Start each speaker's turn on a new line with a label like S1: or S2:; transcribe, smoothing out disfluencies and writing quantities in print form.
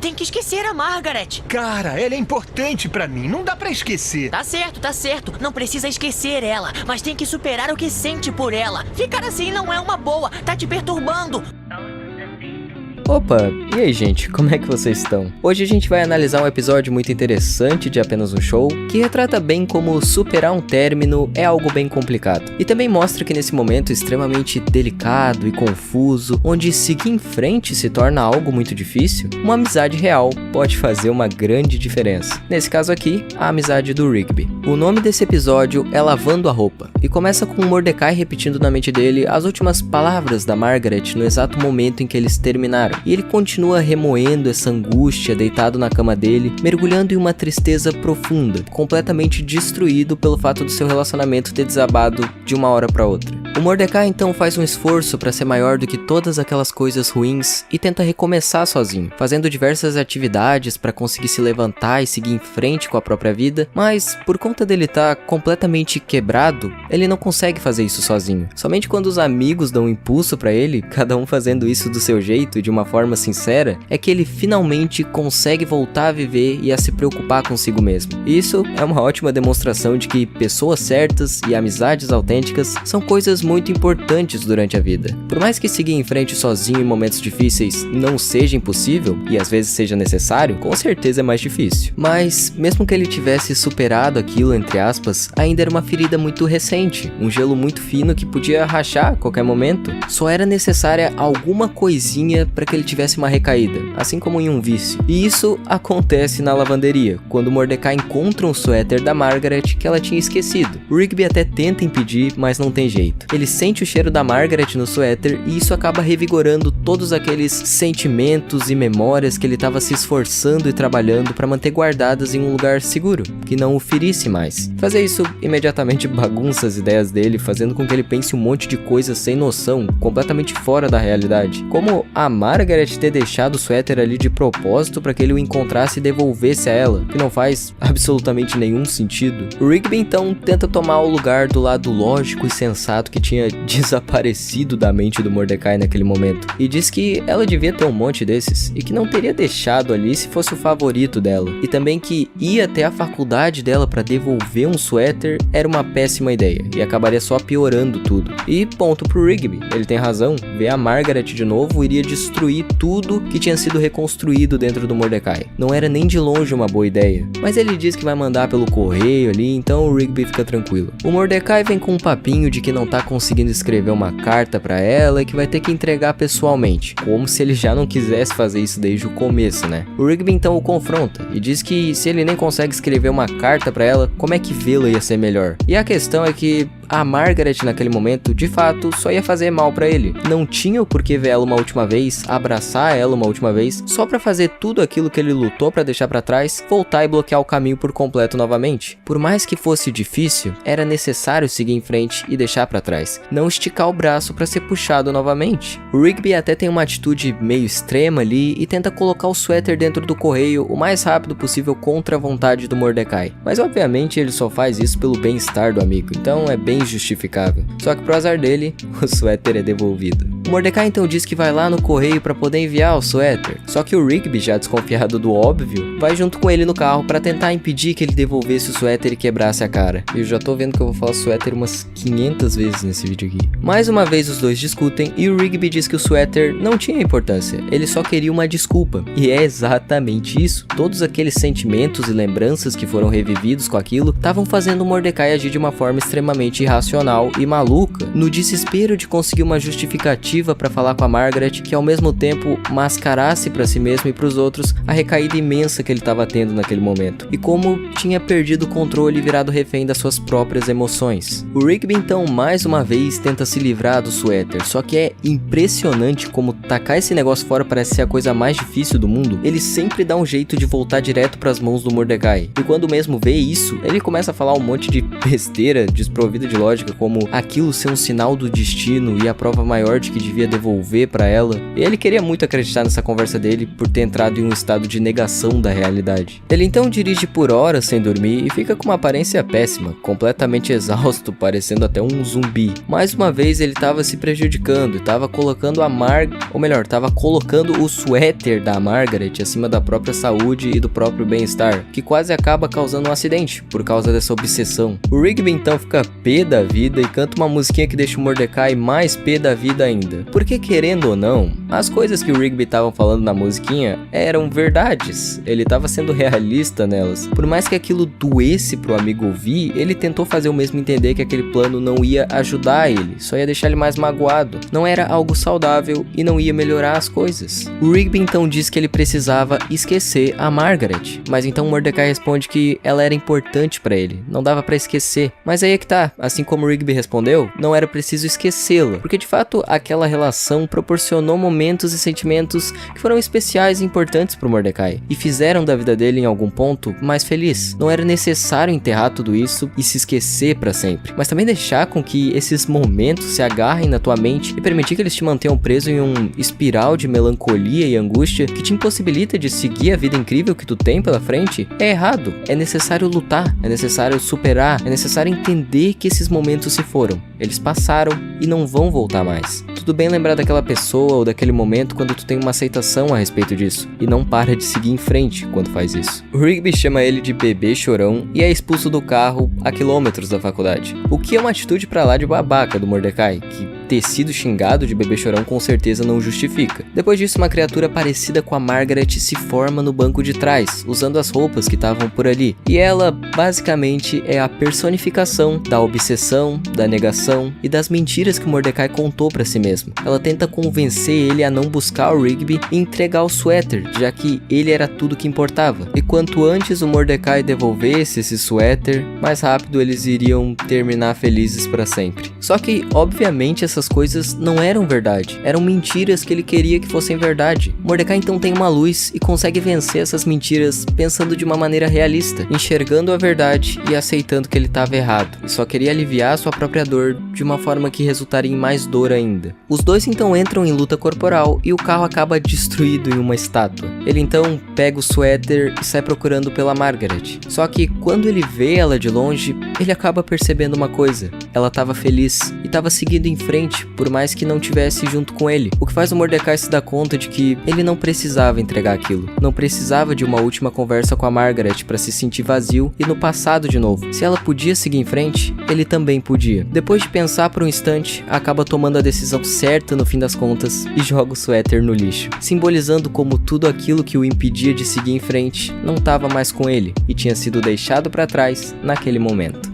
S1: tem que esquecer a Margaret.
S2: Cara, ela é importante pra mim, não dá pra esquecer.
S1: Tá certo. Não precisa esquecer ela, mas tem que superar o que sente por ela. Ficar assim não é uma boa, tá te perturbando.
S3: Opa, e aí gente, como é que vocês estão? Hoje a gente vai analisar um episódio muito interessante de Apenas um Show, que retrata bem como superar um término é algo bem complicado. E também mostra que nesse momento extremamente delicado e confuso, onde seguir em frente se torna algo muito difícil, uma amizade real pode fazer uma grande diferença. Nesse caso aqui, a amizade do Rigby. O nome desse episódio é Lavando a Roupa, e começa com Mordecai repetindo na mente dele as últimas palavras da Margaret no exato momento em que eles terminaram. E ele continua remoendo essa angústia deitado na cama dele, mergulhando em uma tristeza profunda, completamente destruído pelo fato do seu relacionamento ter desabado de uma hora para outra. O Mordecai então faz um esforço para ser maior do que todas aquelas coisas ruins e tenta recomeçar sozinho, fazendo diversas atividades para conseguir se levantar e seguir em frente com a própria vida, mas por conta dele estar completamente quebrado, ele não consegue fazer isso sozinho. Somente quando os amigos dão um impulso para ele, cada um fazendo isso do seu jeito e de uma forma sincera, é que ele finalmente consegue voltar a viver e a se preocupar consigo mesmo. E isso é uma ótima demonstração de que pessoas certas e amizades autênticas são coisas muito importantes durante a vida. Por mais que seguir em frente sozinho em momentos difíceis não seja impossível, e às vezes seja necessário, com certeza é mais difícil. Mas, mesmo que ele tivesse superado aquilo, entre aspas, ainda era uma ferida muito recente, um gelo muito fino que podia rachar a qualquer momento. Só era necessária alguma coisinha para que ele tivesse uma recaída, assim como em um vício. E isso acontece na lavanderia, quando Mordecai encontra um suéter da Margaret que ela tinha esquecido. O Rigby até tenta impedir, mas não tem jeito. Ele sente o cheiro da Margaret no suéter e isso acaba revigorando todos aqueles sentimentos e memórias que ele estava se esforçando e trabalhando para manter guardadas em um lugar seguro, que não o ferisse mais. Fazer isso imediatamente bagunça as ideias dele, fazendo com que ele pense um monte de coisas sem noção, completamente fora da realidade. Como a Margaret ter deixado o suéter ali de propósito para que ele o encontrasse e devolvesse a ela, que não faz absolutamente nenhum sentido. O Rigby então tenta tomar o lugar do lado lógico e sensato que tinha desaparecido da mente do Mordecai naquele momento, e diz que ela devia ter um monte desses, e que não teria deixado ali se fosse o favorito dela, e também que ir até a faculdade dela para devolver um suéter era uma péssima ideia, e acabaria só piorando tudo. E ponto pro Rigby, ele tem razão, ver a Margaret de novo iria destruir tudo que tinha sido reconstruído dentro do Mordecai. Não era nem de longe uma boa ideia, mas ele diz que vai mandar pelo correio ali, então o Rigby fica tranquilo. O Mordecai vem com um papinho de que não tá conseguindo escrever uma carta pra ela e que vai ter que entregar pessoalmente, como se ele já não quisesse fazer isso desde o começo, né? O Rigby então o confronta e diz que se ele nem consegue escrever uma carta pra ela, como é que vê-la ia ser melhor? E a questão é que a Margaret naquele momento, de fato, só ia fazer mal pra ele. Não tinha o porquê ver ela uma última vez, abraçar ela uma última vez, só pra fazer tudo aquilo que ele lutou pra deixar pra trás, voltar e bloquear o caminho por completo novamente. Por mais que fosse difícil, era necessário seguir em frente e deixar pra trás, não esticar o braço pra ser puxado novamente. O Rigby até tem uma atitude meio extrema ali e tenta colocar o suéter dentro do correio o mais rápido possível contra a vontade do Mordecai. Mas obviamente ele só faz isso pelo bem-estar do amigo, então é bem justificável. Só que pro azar dele, o suéter é devolvido. O Mordecai então diz que vai lá no correio para poder enviar o suéter, só que o Rigby, já desconfiado do óbvio, vai junto com ele no carro para tentar impedir que ele devolvesse o suéter e quebrasse a cara. E eu já tô vendo que eu vou falar suéter umas 500 vezes nesse vídeo aqui. Mais uma vez os dois discutem e o Rigby diz que o suéter não tinha importância, ele só queria uma desculpa. E é exatamente isso. Todos aqueles sentimentos e lembranças que foram revividos com aquilo estavam fazendo o Mordecai agir de uma forma extremamente irracional e maluca, no desespero de conseguir uma justificativa para falar com a Margaret que ao mesmo tempo mascarasse para si mesmo e para os outros a recaída imensa que ele estava tendo naquele momento, e como tinha perdido o controle e virado refém das suas próprias emoções. O Rigby então mais uma vez tenta se livrar do suéter, só que é impressionante como tacar esse negócio fora parece ser a coisa mais difícil do mundo. Ele sempre dá um jeito de voltar direto para as mãos do Mordecai, e quando mesmo vê isso, ele começa a falar um monte de besteira desprovida de lógica, como aquilo ser um sinal do destino e a prova maior de que que devia devolver pra ela, e ele queria muito acreditar nessa conversa dele por ter entrado em um estado de negação da realidade. Ele então dirige por horas sem dormir e fica com uma aparência péssima, completamente exausto, parecendo até um zumbi. Mais uma vez ele estava se prejudicando e estava colocando estava colocando o suéter da Margaret acima da própria saúde e do próprio bem-estar, que quase acaba causando um acidente por causa dessa obsessão. O Rigby então fica pé da vida e canta uma musiquinha que deixa o Mordecai mais pé da vida ainda. Porque querendo ou não, as coisas que o Rigby estava falando na musiquinha eram verdades. Ele estava sendo realista nelas. Por mais que aquilo doesse pro amigo ouvir, ele tentou fazer o mesmo entender que aquele plano não ia ajudar ele, só ia deixar ele mais magoado. Não era algo saudável e não ia melhorar as coisas. O Rigby então diz que ele precisava esquecer a Margaret, mas então Mordecai responde que ela era importante pra ele, não dava pra esquecer. Mas aí é que tá, assim como o Rigby respondeu, não era preciso esquecê-la, porque de fato aquela relação proporcionou momentos e sentimentos que foram especiais e importantes pro Mordecai, e fizeram da vida dele em algum ponto mais feliz. Não era necessário enterrar tudo isso e se esquecer pra sempre, mas também deixar com que esses momentos se agarrem na tua mente e permitir que eles te mantenham preso em um espiral de melancolia e angústia que te impossibilita de seguir a vida incrível que tu tem pela frente, é errado. É necessário lutar, é necessário superar, é necessário entender que esses momentos se foram. Eles passaram e não vão voltar mais. Tudo bem lembrar daquela pessoa ou daquele momento quando tu tem uma aceitação a respeito disso, e não para de seguir em frente quando faz isso. O Rigby chama ele de bebê chorão e é expulso do carro a quilômetros da faculdade. O que é uma atitude pra lá de babaca do Mordecai, que ter sido xingado de bebê chorão com certeza não justifica. Depois disso, uma criatura parecida com a Margaret se forma no banco de trás, usando as roupas que estavam por ali. E ela, basicamente, é a personificação da obsessão, da negação e das mentiras que o Mordecai contou pra si mesmo. Ela tenta convencer ele a não buscar o Rigby e entregar o suéter, já que ele era tudo que importava. E quanto antes o Mordecai devolvesse esse suéter, mais rápido eles iriam terminar felizes pra sempre. Só que, obviamente, essas coisas não eram verdade, eram mentiras que ele queria que fossem verdade. Mordecai então tem uma luz e consegue vencer essas mentiras pensando de uma maneira realista, enxergando a verdade e aceitando que ele estava errado, e só queria aliviar sua própria dor de uma forma que resultaria em mais dor ainda. Os dois então entram em luta corporal e o carro acaba destruído em uma estátua. Ele então pega o suéter e sai procurando pela Margaret. Só que quando ele vê ela de longe, ele acaba percebendo uma coisa: ela estava feliz e estava seguindo em frente, por mais que não tivesse junto com ele. O que faz o Mordecai se dar conta de que ele não precisava entregar aquilo. Não precisava de uma última conversa com a Margaret para se sentir vazio e no passado de novo. Se ela podia seguir em frente, ele também podia. Depois de pensar por um instante, acaba tomando a decisão certa no fim das contas e joga o suéter no lixo, simbolizando como tudo aquilo que o impedia de seguir em frente não estava mais com ele e tinha sido deixado para trás naquele momento.